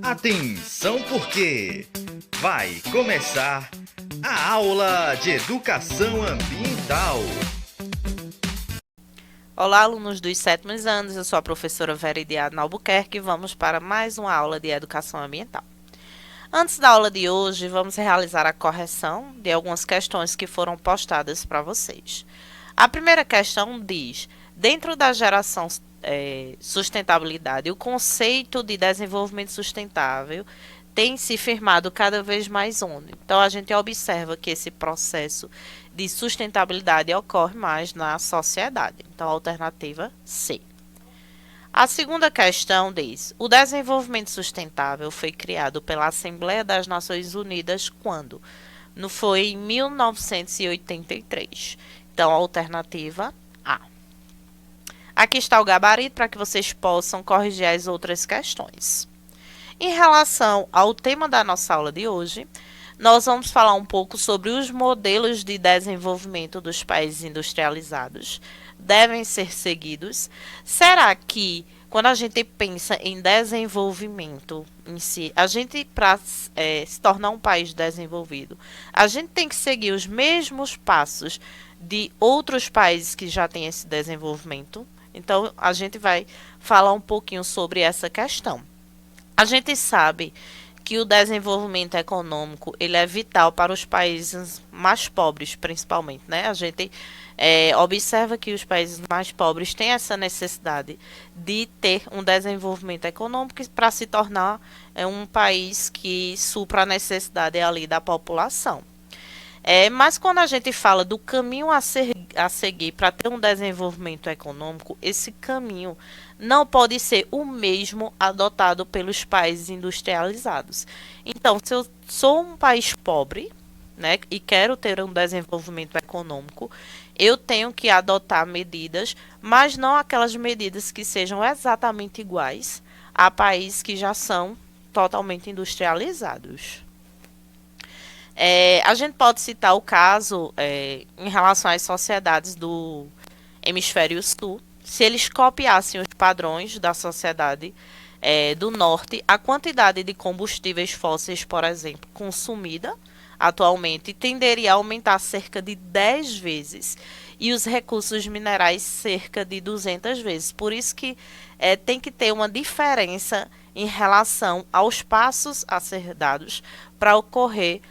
Atenção porque vai começar a aula de educação ambiental. Olá, alunos dos sétimos anos, eu sou a professora Veridiana Albuquerque e vamos para mais uma aula de educação ambiental. Antes da aula de hoje, vamos realizar a correção de algumas questões que foram postadas para vocês. A primeira questão diz: dentro da geração sustentabilidade, o conceito de desenvolvimento sustentável tem se firmado cada vez mais onde? Então, a gente observa que esse processo de sustentabilidade ocorre mais na sociedade. Então, a alternativa C. A segunda questão diz: o desenvolvimento sustentável foi criado pela Assembleia das Nações Unidas quando? Não foi em 1983. Então, a alternativa A. Aqui está o gabarito para que vocês possam corrigir as outras questões. Em relação ao tema da nossa aula de hoje, nós vamos falar um pouco sobre os modelos de desenvolvimento dos países industrializados. Devem ser seguidos? Será que, quando a gente pensa em desenvolvimento em si, a gente, para se tornar um país desenvolvido, a gente tem que seguir os mesmos passos de outros países que já têm esse desenvolvimento? Então, a gente vai falar um pouquinho sobre essa questão. A gente sabe que o desenvolvimento econômico ele é vital para os países mais pobres, principalmente, né? A gente observa que os países mais pobres têm essa necessidade de ter um desenvolvimento econômico para se tornar um país que supra a necessidade ali da população. Mas quando a gente fala do caminho a seguir para ter um desenvolvimento econômico, esse caminho não pode ser o mesmo adotado pelos países industrializados. Então, se eu sou um país pobre, né, e quero ter um desenvolvimento econômico, eu tenho que adotar medidas, mas não aquelas medidas que sejam exatamente iguais a países que já são totalmente industrializados. A gente pode citar o caso em relação às sociedades do hemisfério sul. Se eles copiassem os padrões da sociedade do norte, a quantidade de combustíveis fósseis, por exemplo, consumida atualmente tenderia a aumentar cerca de 10 vezes e os recursos minerais cerca de 200 vezes. Por isso que tem que ter uma diferença em relação aos passos a ser dados para ocorrer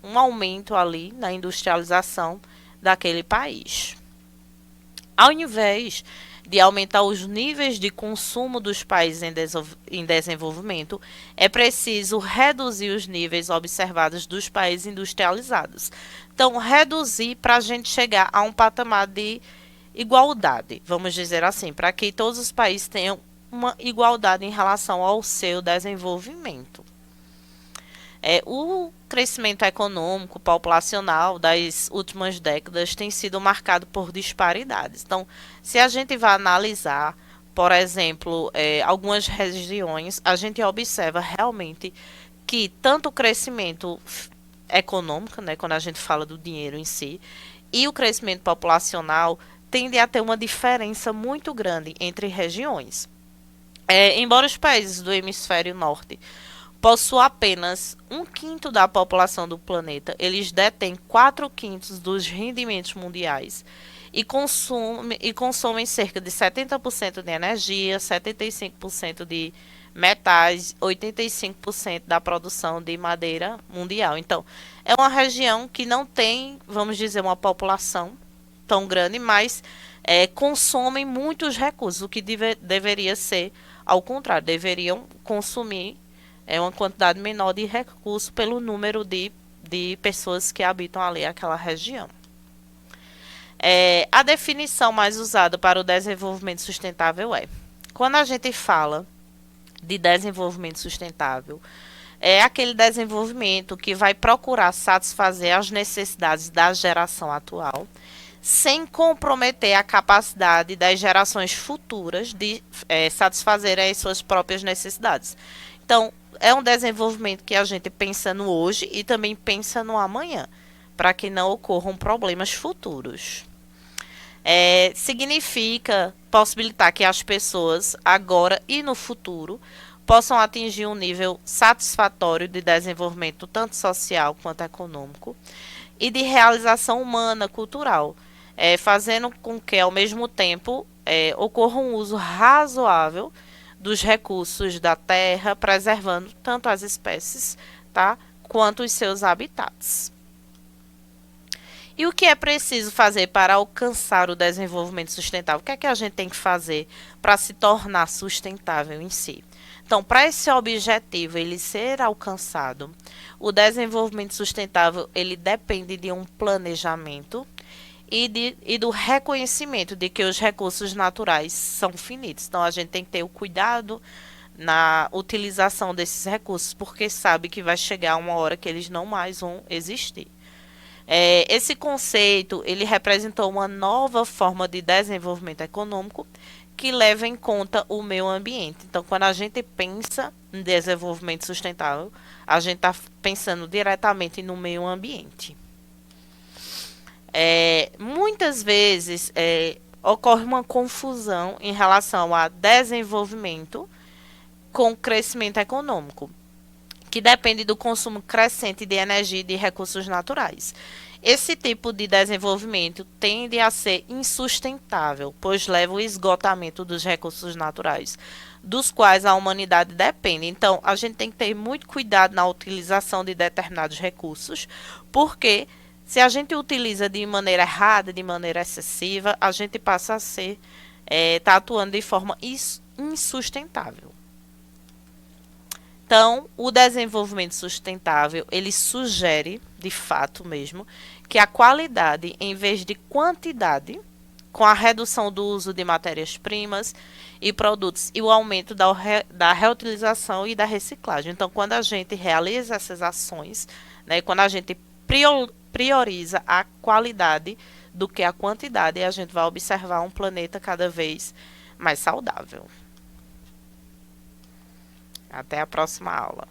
um aumento ali na industrialização daquele país. Ao invés de aumentar os níveis de consumo dos países em desenvolvimento, é preciso reduzir os níveis observados dos países industrializados. Então, reduzir para a gente chegar a um patamar de igualdade, vamos dizer assim, para que todos os países tenham uma igualdade em relação ao seu desenvolvimento. O crescimento econômico populacional das últimas décadas tem sido marcado por disparidades. Então, se a gente vai analisar, por exemplo, algumas regiões, a gente observa realmente que tanto o crescimento econômico, né, quando a gente fala do dinheiro em si, e o crescimento populacional tende a ter uma diferença muito grande entre regiões. Embora os países do hemisfério norte possui apenas 1/5 da população do planeta, eles detêm 4/5 dos rendimentos mundiais e consomem cerca de 70% de energia, 75% de metais, 85% da produção de madeira mundial. Então, é uma região que não tem, vamos dizer, uma população tão grande, mas consomem muitos recursos, o que deveria ser ao contrário, deveriam consumir uma quantidade menor de recursos pelo número de pessoas que habitam ali aquela região. A definição mais usada para o desenvolvimento sustentável quando a gente fala de desenvolvimento sustentável, é aquele desenvolvimento que vai procurar satisfazer as necessidades da geração atual, sem comprometer a capacidade das gerações futuras de satisfazerem as suas próprias necessidades. Então, é um desenvolvimento que a gente pensa no hoje e também pensa no amanhã, para que não ocorram problemas futuros. Significa possibilitar que as pessoas, agora e no futuro, possam atingir um nível satisfatório de desenvolvimento tanto social quanto econômico e de realização humana, cultural, fazendo com que, ao mesmo tempo, ocorra um uso razoável dos recursos da terra, preservando tanto as espécies, tá, quanto os seus habitats. E o que é preciso fazer para alcançar o desenvolvimento sustentável? O que é que a gente tem que fazer para se tornar sustentável em si? Então, para esse objetivo ele ser alcançado, o desenvolvimento sustentável ele depende de um planejamento e do reconhecimento de que os recursos naturais são finitos. Então, a gente tem que ter o cuidado na utilização desses recursos, porque sabe que vai chegar uma hora que eles não mais vão existir. Esse conceito ele representou uma nova forma de desenvolvimento econômico que leva em conta o meio ambiente. Então, quando a gente pensa em desenvolvimento sustentável, a gente está pensando diretamente no meio ambiente. Muitas vezes ocorre uma confusão em relação a desenvolvimento com crescimento econômico, que depende do consumo crescente de energia e de recursos naturais. Esse tipo de desenvolvimento tende a ser insustentável, pois leva ao esgotamento dos recursos naturais, dos quais a humanidade depende. Então, a gente tem que ter muito cuidado na utilização de determinados recursos, porque se a gente utiliza de maneira errada, de maneira excessiva, a gente passa a ser, tá atuando de forma insustentável. Então, o desenvolvimento sustentável, ele sugere, de fato mesmo, que a qualidade, em vez de quantidade, com a redução do uso de matérias-primas e produtos e o aumento da reutilização e da reciclagem. Então, quando a gente realiza essas ações, né, quando a gente prioriza a qualidade do que a quantidade, a gente vai observar um planeta cada vez mais saudável. Até a próxima aula.